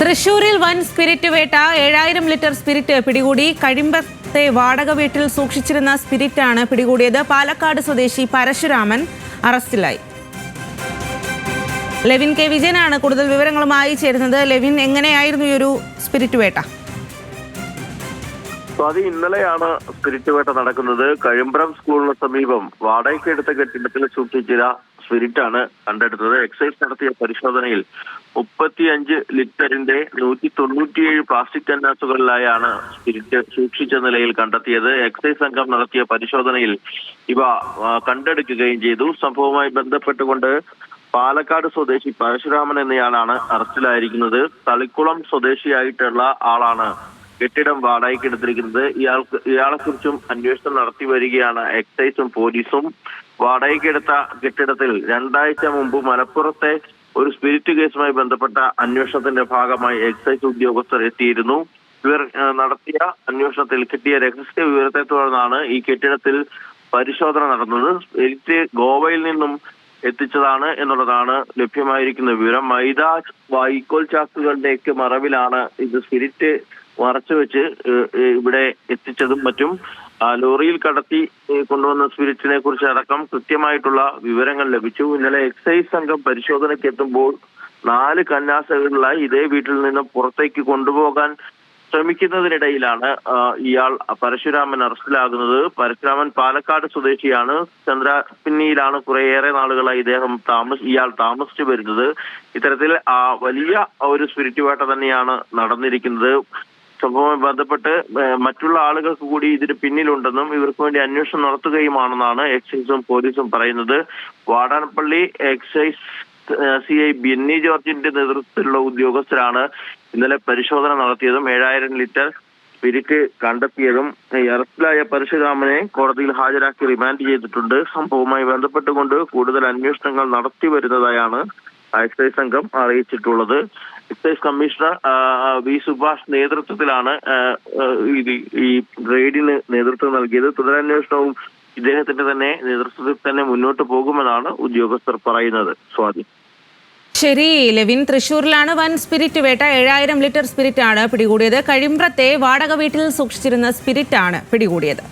തൃശൂരിൽ വൻ സ്പിരിറ്റ് വേട്ട. 7000 ലിറ്റർ സ്പിരിറ്റ് പിടികൂടി. കഴിമ്പത്തെ വാടക വീട്ടിൽ സൂക്ഷിച്ചിരുന്ന സ്പിരിറ്റാണ് പിടികൂടിയത്. പാലക്കാട് സ്വദേശി പരശുരാമൻ അറസ്റ്റിലായി. ലെവിൻ കെ വിജയനാണ് കൂടുതൽ വിവരങ്ങളുമായി ചേരുന്നത്. ലെവിൻ, എങ്ങനെയായിരുന്നു ഈ ഒരു സ്പിരിറ്റ് വേട്ട? ഇന്നലെയാണ് സ്പിരിറ്റ് വേട്ട നടക്കുന്നത്. കഴിമ്പ്രം സ്കൂളിന് സമീപം വാടകയ്ക്കെടുത്ത കെട്ടിടത്തിൽ സൂക്ഷിച്ച സ്പിരിറ്റാണ് കണ്ടെടുത്തത്. എക്സൈസ് നടത്തിയ പരിശോധനയിൽ 35 ലിറ്ററിന്റെ 197 പ്ലാസ്റ്റിക് കന്നാസുകളിലായാണ് സ്പിരിറ്റ് സൂക്ഷിച്ച നിലയിൽ കണ്ടെത്തിയത്. എക്സൈസ് സംഘം നടത്തിയ പരിശോധനയിൽ ഇവ കണ്ടെടുക്കുകയും ചെയ്തു. സംഭവവുമായി ബന്ധപ്പെട്ടുകൊണ്ട് പാലക്കാട് സ്വദേശി പരശുരാമൻ എന്നയാളാണ് അറസ്റ്റിലായിരിക്കുന്നത്. തളിക്കുളം സ്വദേശിയായിട്ടുള്ള ആളാണ് കെട്ടിടം വാടകയ്ക്ക് എടുത്തിരിക്കുന്നത്. ഇയാളെക്കുറിച്ചും അന്വേഷണം നടത്തി വരികയാണ് എക്സൈസും പോലീസും. വാടകയ്ക്കെടുത്ത കെട്ടിടത്തിൽ 2 ആഴ്ച മുമ്പ് മലപ്പുറത്തെ ഒരു സ്പിരിറ്റ് കേസുമായി ബന്ധപ്പെട്ട അന്വേഷണത്തിന്റെ ഭാഗമായി എക്സൈസ് ഉദ്യോഗസ്ഥർ എത്തിയിരുന്നു. ഇവർ നടത്തിയ അന്വേഷണത്തിൽ കിട്ടിയ രഹസ്യ വിവരത്തെ തുടർന്നാണ് ഈ കെട്ടിടത്തിൽ പരിശോധന നടന്നത്. സ്പിരിറ്റ് ഗോവയിൽ നിന്നും എത്തിച്ചതാണ് എന്നുള്ളതാണ് ലഭ്യമായിരിക്കുന്ന വിവരം. മൈദ, വൈക്കോൽ ചാക്കുകളുടെയൊക്കെ മറവിലാണ് ഇത് സ്പിരിറ്റ് മറച്ചുവെച്ച് ഇവിടെ എത്തിച്ചതും മറ്റും. ലോറിയിൽ കടത്തി കൊണ്ടുവന്ന സ്പിരിറ്റിനെ കുറിച്ച് അടക്കം കൃത്യമായിട്ടുള്ള വിവരങ്ങൾ ലഭിച്ചു. ഇന്നലെ എക്സൈസ് സംഘം പരിശോധനയ്ക്ക് എത്തുമ്പോൾ 4 കന്നാസുകളിലായി ഇതേ വീട്ടിൽ നിന്ന് പുറത്തേക്ക് കൊണ്ടുപോകാൻ ശ്രമിക്കുന്നതിനിടയിലാണ് ഇയാൾ പരശുരാമൻ അറസ്റ്റിലാകുന്നത്. പരശുരാമൻ പാലക്കാട് സ്വദേശിയാണ്. ചന്ദ്രപിന്നിയിലാണ് കുറേയേറെ നാളുകളായി ഇയാൾ താമസിച്ചു വരുന്നത്. ഇത്തരത്തിൽ വലിയ ഒരു സ്പിരിറ്റ് വേട്ട തന്നെയാണ് നടന്നിരിക്കുന്നത്. സംഭവവുമായി ബന്ധപ്പെട്ട് മറ്റുള്ള ആളുകൾക്ക് കൂടി ഇതിന് പിന്നിലുണ്ടെന്നും ഇവർക്ക് വേണ്ടി അന്വേഷണം നടത്തുകയുമാണെന്നാണ് എക്സൈസും പോലീസും പറയുന്നത്. വാടാനപ്പള്ളി എക്സൈസ് CI ബെന്നി ജോർജിന്റെ നേതൃത്വത്തിലുള്ള ഉദ്യോഗസ്ഥരാണ് ഇന്നലെ പരിശോധന നടത്തിയതും 7000 ലിറ്റർ സ്പിരിറ്റ് കണ്ടെത്തിയതും. അറസ്റ്റിലായ പരശുരാമനെ കോടതിയിൽ ഹാജരാക്കി റിമാൻഡ് ചെയ്തിട്ടുണ്ട്. സംഭവവുമായി ബന്ധപ്പെട്ടുകൊണ്ട് കൂടുതൽ അന്വേഷണങ്ങൾ നടത്തി വരുന്നതായാണ് എക്സൈസ് സംഘം അറിയിച്ചിട്ടുള്ളത്. എക്സൈസ് കമ്മീഷണർ വി സുഭാഷ് നേതൃത്വത്തിലാണ് ഈ റെയ്ഡിന് നേതൃത്വം നൽകിയത്. തുടരന്വേഷണവും ഇദ്ദേഹത്തിന്റെ തന്നെ നേതൃത്വത്തിൽ തന്നെ മുന്നോട്ട് പോകുമെന്നാണ് ഉദ്യോഗസ്ഥർ പറയുന്നത്. സ്വാതി. ശരി ലെവിൻ, തൃശൂരിലാണ് വൻ സ്പിരിറ്റ് വേട്ട. 7000 ലിറ്റർ സ്പിരിറ്റ് ആണ് പിടികൂടിയത്. കഴിമ്പ്രത്തെ വാടക വീട്ടിൽ സൂക്ഷിച്ചിരുന്ന സ്പിരിറ്റ് ആണ് പിടികൂടിയത്.